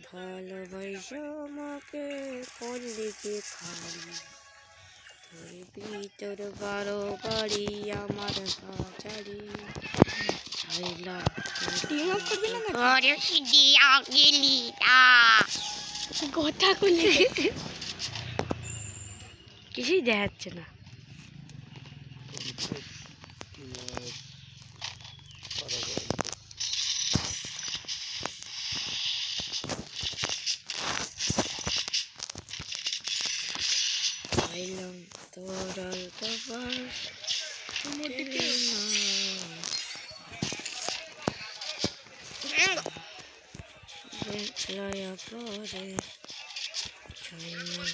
ভালোবাসা আমাকে করলি কি খালি তোর ভিতর 12 বাড়ি আমার কাছারি চাইলাম কথা বলে কিছুই দেখাচ্ছে না। চাইলাম তোর লয়া পরে চাইলাম